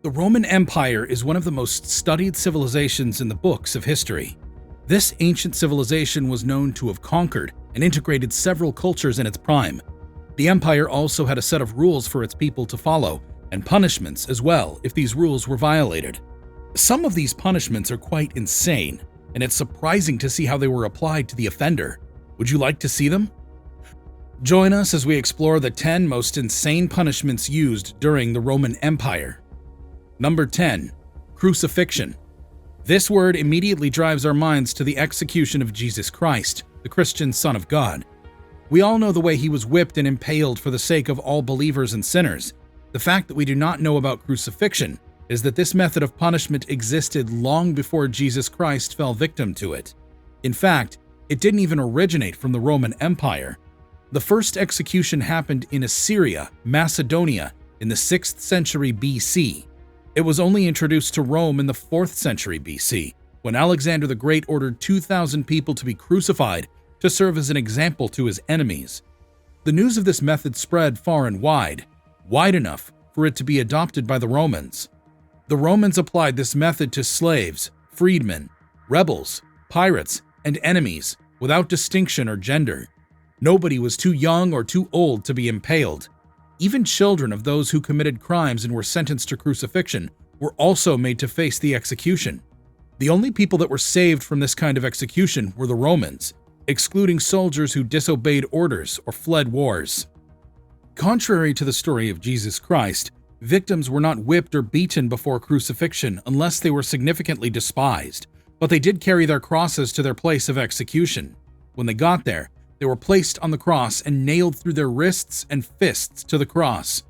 The Roman Empire is one of the most studied civilizations in the books of history. This ancient civilization was known to have conquered and integrated several cultures in its prime. The empire also had a set of rules for its people to follow, and punishments as well if these rules were violated. Some of these punishments are quite insane, and it's surprising to see how they were applied to the offender. Would you like to see them? Join us as we explore the 10 most insane punishments used during the Roman Empire. Number 10. Crucifixion. This word immediately drives our minds to the execution of Jesus Christ, the Christian Son of God. We all know the way he was whipped and impaled for the sake of all believers and sinners. The fact that we do not know about crucifixion is that this method of punishment existed long before Jesus Christ fell victim to it. In fact, it didn't even originate from the Roman Empire. The first execution happened in Assyria, Macedonia, in the 6th century BC. It was only introduced to Rome in the 4th century BC, when Alexander the Great ordered 2,000 people to be crucified to serve as an example to his enemies. The news of this method spread far and wide enough for it to be adopted by the Romans. The Romans applied this method to slaves, freedmen, rebels, pirates, and enemies without distinction or gender. Nobody was too young or too old to be impaled. Even children of those who committed crimes and were sentenced to crucifixion were also made to face the execution. The only people that were saved from this kind of execution were the Romans, excluding soldiers who disobeyed orders or fled wars. Contrary to the story of Jesus Christ, victims were not whipped or beaten before crucifixion unless they were significantly despised, but they did carry their crosses to their place of execution. When they got there, they were placed on the cross and nailed through their wrists and fists to the cross.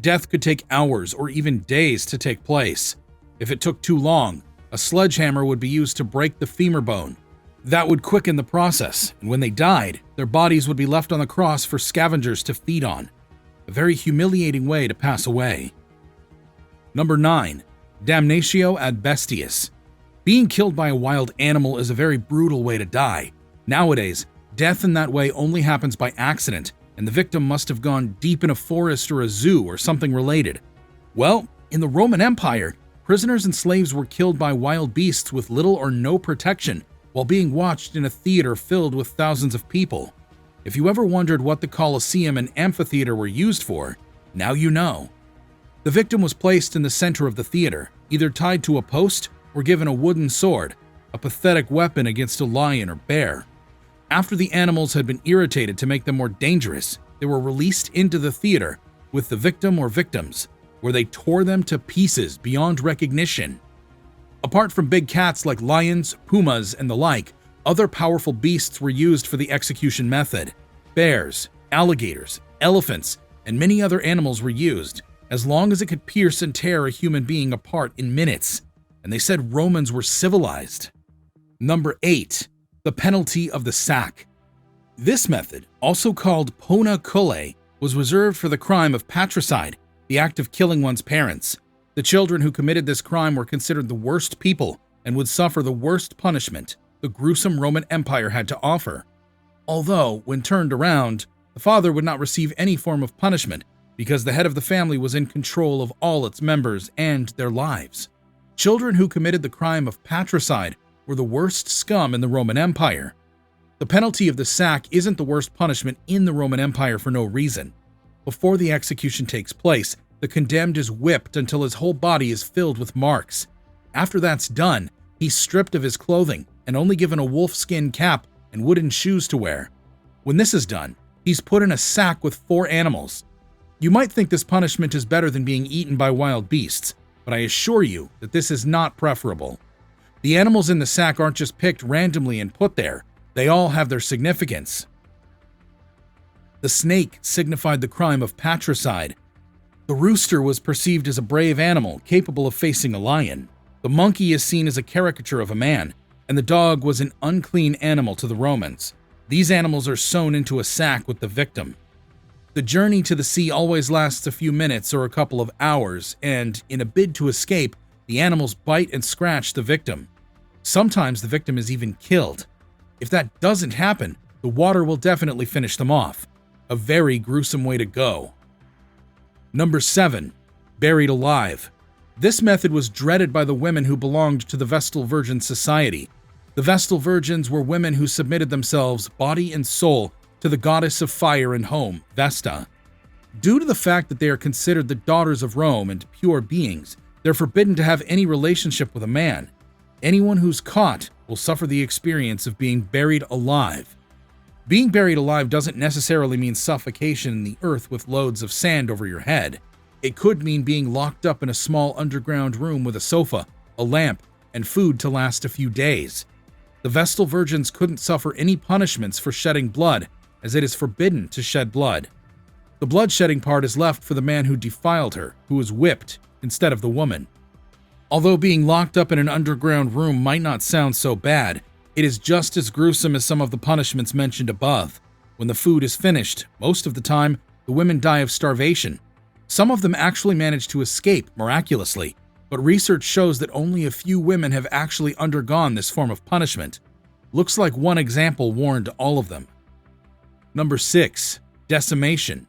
Death could take hours or even days to take place. If it took too long, a sledgehammer would be used to break the femur bone. That would quicken the process, and when they died, their bodies would be left on the cross for scavengers to feed on. A very humiliating way to pass away. Number 9. Damnatio ad bestias. Being killed by a wild animal is a very brutal way to die. Nowadays, death in that way only happens by accident, and the victim must have gone deep in a forest or a zoo or something related. Well, in the Roman Empire, prisoners and slaves were killed by wild beasts with little or no protection while being watched in a theater filled with thousands of people. If you ever wondered what the Colosseum and amphitheater were used for, now you know. The victim was placed in the center of the theater, either tied to a post or given a wooden sword, a pathetic weapon against a lion or bear. After the animals had been irritated to make them more dangerous, they were released into the theater with the victim or victims, where they tore them to pieces beyond recognition. Apart from big cats like lions, pumas, and the like, other powerful beasts were used for the execution method. Bears, alligators, elephants, and many other animals were used, as long as it could pierce and tear a human being apart in minutes. And they said Romans were civilized. Number 8. The penalty of the sack. This method, also called pona cullae, was reserved for the crime of patricide, the act of killing one's parents. The children who committed this crime were considered the worst people and would suffer the worst punishment the gruesome Roman Empire had to offer. Although, when turned around, the father would not receive any form of punishment because the head of the family was in control of all its members and their lives. Children who committed the crime of patricide were the worst scum in the Roman Empire. The penalty of the sack isn't the worst punishment in the Roman Empire for no reason. Before the execution takes place, the condemned is whipped until his whole body is filled with marks. After that's done, he's stripped of his clothing and only given a wolfskin cap and wooden shoes to wear. When this is done, he's put in a sack with 4 animals. You might think this punishment is better than being eaten by wild beasts, but I assure you that this is not preferable. The animals in the sack aren't just picked randomly and put there. They all have their significance. The snake signified the crime of patricide. The rooster was perceived as a brave animal capable of facing a lion. The monkey is seen as a caricature of a man, and the dog was an unclean animal to the Romans. These animals are sewn into a sack with the victim. The journey to the sea always lasts a few minutes or a couple of hours, and in a bid to escape, the animals bite and scratch the victim. Sometimes the victim is even killed. If that doesn't happen, the water will definitely finish them off. A very gruesome way to go. Number 7. Buried alive. This method was dreaded by the women who belonged to the Vestal Virgin Society. The Vestal Virgins were women who submitted themselves, body and soul, to the goddess of fire and home, Vesta. Due to the fact that they are considered the daughters of Rome and pure beings, they're forbidden to have any relationship with a man. Anyone who's caught will suffer the experience of being buried alive. Being buried alive doesn't necessarily mean suffocation in the earth with loads of sand over your head. It could mean being locked up in a small underground room with a sofa, a lamp, and food to last a few days. The Vestal Virgins couldn't suffer any punishments for shedding blood, as it is forbidden to shed blood. The bloodshedding part is left for the man who defiled her, who was whipped, instead of the woman. Although being locked up in an underground room might not sound so bad, it is just as gruesome as some of the punishments mentioned above. When the food is finished, most of the time, the women die of starvation. Some of them actually manage to escape miraculously, but research shows that only a few women have actually undergone this form of punishment. Looks like one example warned all of them. Number 6. Decimation.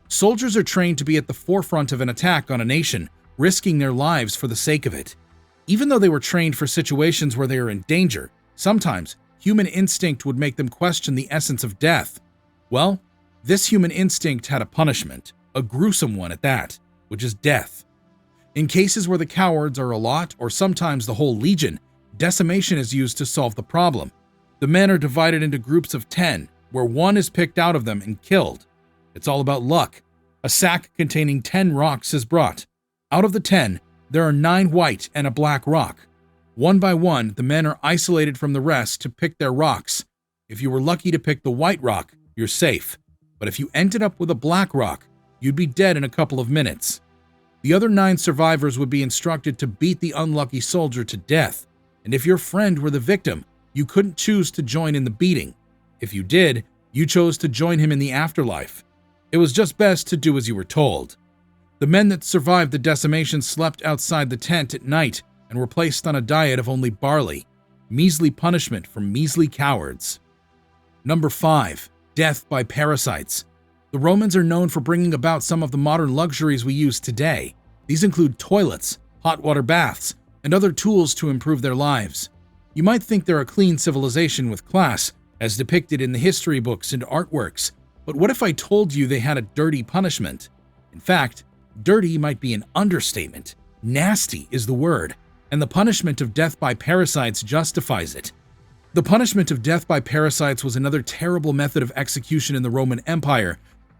Soldiers are trained to be at the forefront of an attack on a nation, risking their lives for the sake of it. Even though they were trained for situations where they are in danger, sometimes human instinct would make them question the essence of death. Well, this human instinct had a punishment, a gruesome one at that, which is death. In cases where the cowards are a lot or sometimes the whole legion, decimation is used to solve the problem. The men are divided into groups of 10, where one is picked out of them and killed. It's all about luck. A sack containing 10 rocks is brought. Out of the 10, there are 9 white and a black rock. One by one, the men are isolated from the rest to pick their rocks. If you were lucky to pick the white rock, you're safe. But if you ended up with a black rock, you'd be dead in a couple of minutes. The other 9 survivors would be instructed to beat the unlucky soldier to death. And if your friend were the victim, you couldn't choose to join in the beating. If you did, you chose to join him in the afterlife. It was just best to do as you were told. The men that survived the decimation slept outside the tent at night and were placed on a diet of only barley. Measly punishment for measly cowards. Number 5. Death by parasites. The Romans are known for bringing about some of the modern luxuries we use today. These include toilets, hot water baths, and other tools to improve their lives. You might think they're a clean civilization with class, as depicted in the history books and artworks, but what if I told you they had a dirty punishment? In fact, dirty might be an understatement. Nasty is the word, and the punishment of death by parasites justifies it. The punishment of death by parasites was another terrible method of execution in the Roman Empire,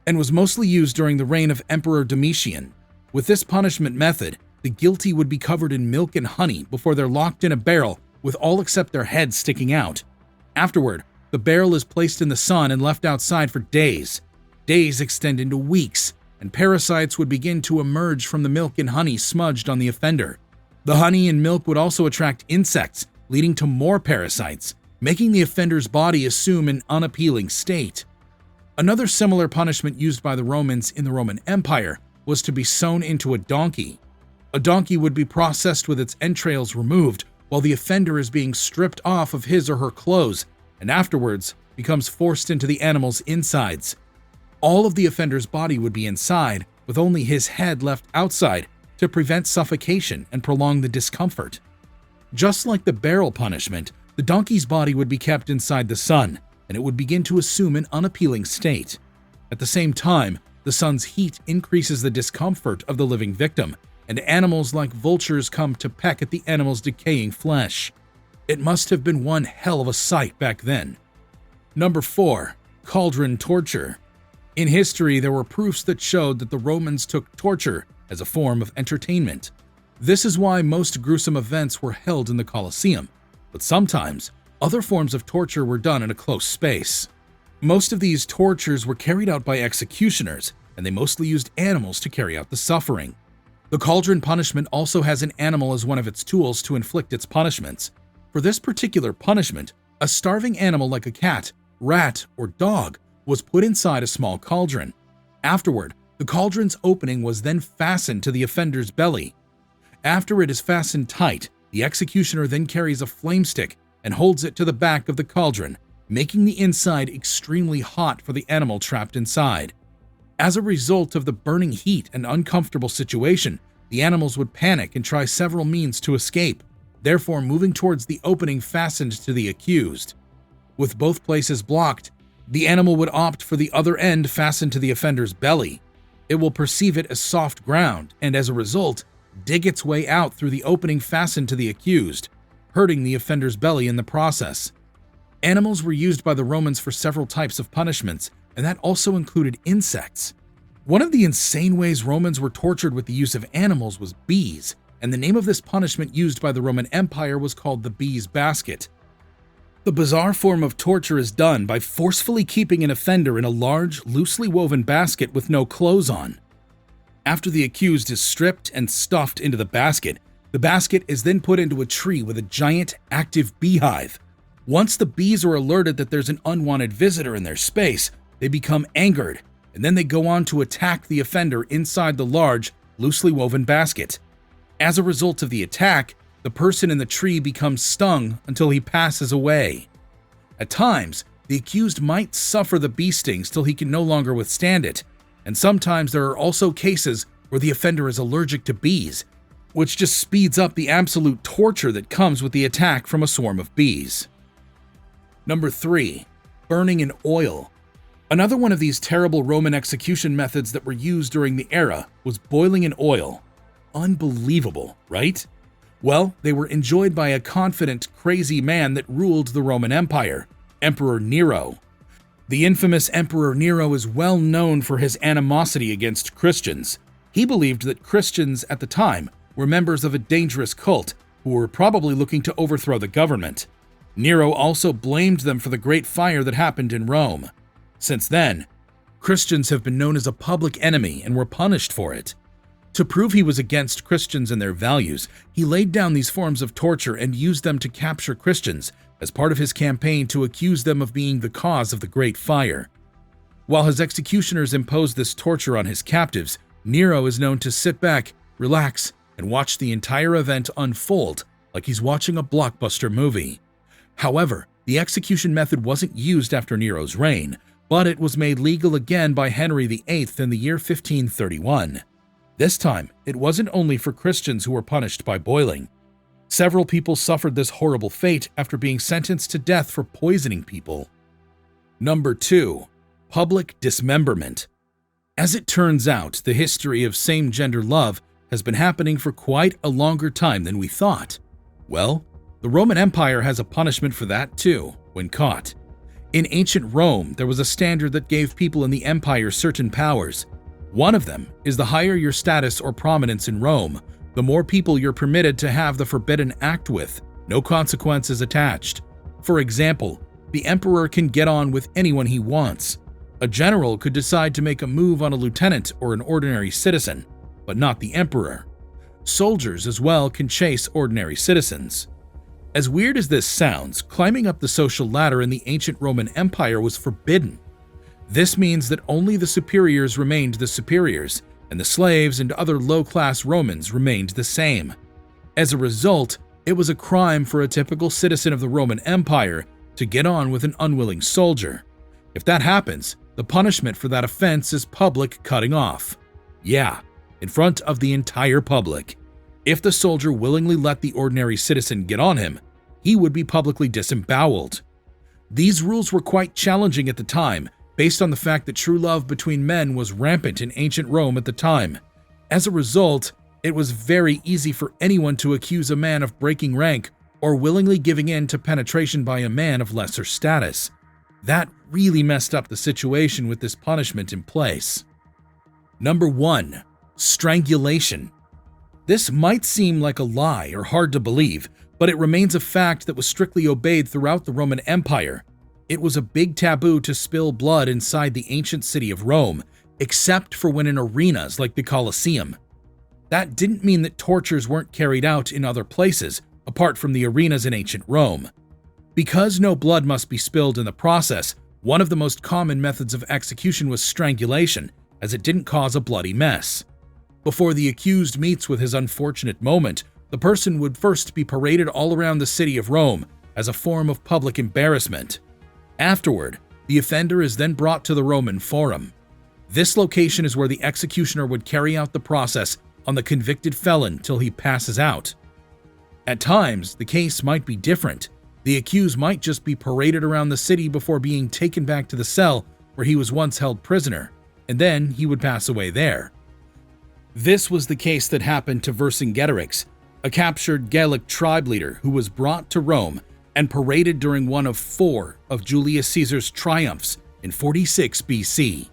and was mostly used during the reign of Emperor Domitian. With this punishment method, the guilty would be covered in milk and honey before they're locked in a barrel with all except their heads sticking out. Afterward, the barrel is placed in the sun and left outside for days. Days extend into weeks, and parasites would begin to emerge from the milk and honey smudged on the offender. The honey and milk would also attract insects, leading to more parasites, making the offender's body assume an unappealing state. Another similar punishment used by the Romans in the Roman Empire was to be sewn into a donkey. A donkey would be processed with its entrails removed, while the offender is being stripped off of his or her clothes, and afterwards becomes forced into the animal's insides. All of the offender's body would be inside, with only his head left outside to prevent suffocation and prolong the discomfort. Just like the barrel punishment, the donkey's body would be kept inside the sun, and it would begin to assume an unappealing state. At the same time, the sun's heat increases the discomfort of the living victim, and animals like vultures come to peck at the animal's decaying flesh. It must have been one hell of a sight back then. Number 4. Cauldron torture. In history, there were proofs that showed that the Romans took torture as a form of entertainment. This is why most gruesome events were held in the Colosseum, but sometimes other forms of torture were done in a close space. Most of these tortures were carried out by executioners, and they mostly used animals to carry out the suffering. The cauldron punishment also has an animal as one of its tools to inflict its punishments. For this particular punishment, a starving animal like a cat, rat, or dog was put inside a small cauldron. Afterward, the cauldron's opening was then fastened to the offender's belly. After it is fastened tight, the executioner then carries a flame stick and holds it to the back of the cauldron, making the inside extremely hot for the animal trapped inside. As a result of the burning heat and uncomfortable situation, the animals would panic and try several means to escape, therefore moving towards the opening fastened to the accused. With both places blocked, the animal would opt for the other end fastened to the offender's belly. It will perceive it as soft ground and, as a result, dig its way out through the opening fastened to the accused, hurting the offender's belly in the process. Animals were used by the Romans for several types of punishments, and that also included insects. One of the insane ways Romans were tortured with the use of animals was bees, and the name of this punishment used by the Roman Empire was called the bee's basket. The bizarre form of torture is done by forcefully keeping an offender in a large, loosely woven basket with no clothes on. After the accused is stripped and stuffed into the basket is then put into a tree with a giant, active beehive. Once the bees are alerted that there's an unwanted visitor in their space, they become angered, and then they go on to attack the offender inside the large, loosely woven basket. As a result of the attack, the person in the tree becomes stung until he passes away. At times, the accused might suffer the bee stings till he can no longer withstand it, and sometimes there are also cases where the offender is allergic to bees, which just speeds up the absolute torture that comes with the attack from a swarm of bees. Number 3. Burning in oil. Another one of these terrible Roman execution methods that were used during the era was boiling in oil. Unbelievable, right? Well, they were enjoyed by a confident, crazy man that ruled the Roman Empire, Emperor Nero. The infamous Emperor Nero is well known for his animosity against Christians. He believed that Christians at the time were members of a dangerous cult who were probably looking to overthrow the government. Nero also blamed them for the great fire that happened in Rome. Since then, Christians have been known as a public enemy and were punished for it. To prove he was against Christians and their values, he laid down these forms of torture and used them to capture Christians as part of his campaign to accuse them of being the cause of the Great Fire. While his executioners imposed this torture on his captives, Nero is known to sit back, relax, and watch the entire event unfold like he's watching a blockbuster movie. However, the execution method wasn't used after Nero's reign, but it was made legal again by Henry VIII in the year 1531. This time, it wasn't only for Christians who were punished by boiling. Several people suffered this horrible fate after being sentenced to death for poisoning people. Number 2. Public dismemberment. As it turns out, the history of same-gender love has been happening for quite a longer time than we thought. Well, the Roman Empire has a punishment for that too, when caught. In ancient Rome, there was a standard that gave people in the empire certain powers. One of them is the higher your status or prominence in Rome, the more people you're permitted to have the forbidden act with, no consequences attached. For example, the emperor can get on with anyone he wants. A general could decide to make a move on a lieutenant or an ordinary citizen, but not the emperor. Soldiers as well can chase ordinary citizens. As weird as this sounds, climbing up the social ladder in the ancient Roman Empire was forbidden. This means that only the superiors remained the superiors, and the slaves and other low-class Romans remained the same. As a result, it was a crime for a typical citizen of the Roman Empire to get on with an unwilling soldier. If that happens, the punishment for that offense is public cutting off. Yeah, in front of the entire public. If the soldier willingly let the ordinary citizen get on him, he would be publicly disemboweled. These rules were quite challenging at the time, based on the fact that true love between men was rampant in ancient Rome at the time. As a result, it was very easy for anyone to accuse a man of breaking rank or willingly giving in to penetration by a man of lesser status. That really messed up the situation with this punishment in place. Number 1. Strangulation. This might seem like a lie or hard to believe, but it remains a fact that was strictly obeyed throughout the Roman Empire. It was a big taboo to spill blood inside the ancient city of Rome, except for when in arenas like the Colosseum. That didn't mean that tortures weren't carried out in other places, apart from the arenas in ancient Rome. Because no blood must be spilled in the process, one of the most common methods of execution was strangulation, as it didn't cause a bloody mess. Before the accused meets with his unfortunate moment, the person would first be paraded all around the city of Rome as a form of public embarrassment. Afterward, the offender is then brought to the Roman Forum. This location is where the executioner would carry out the process on the convicted felon till he passes out. At times, the case might be different. The accused might just be paraded around the city before being taken back to the cell where he was once held prisoner, and then he would pass away there. This was the case that happened to Vercingetorix, a captured Gallic tribe leader who was brought to Rome and paraded during one of 4 of Julius Caesar's triumphs in 46 BC.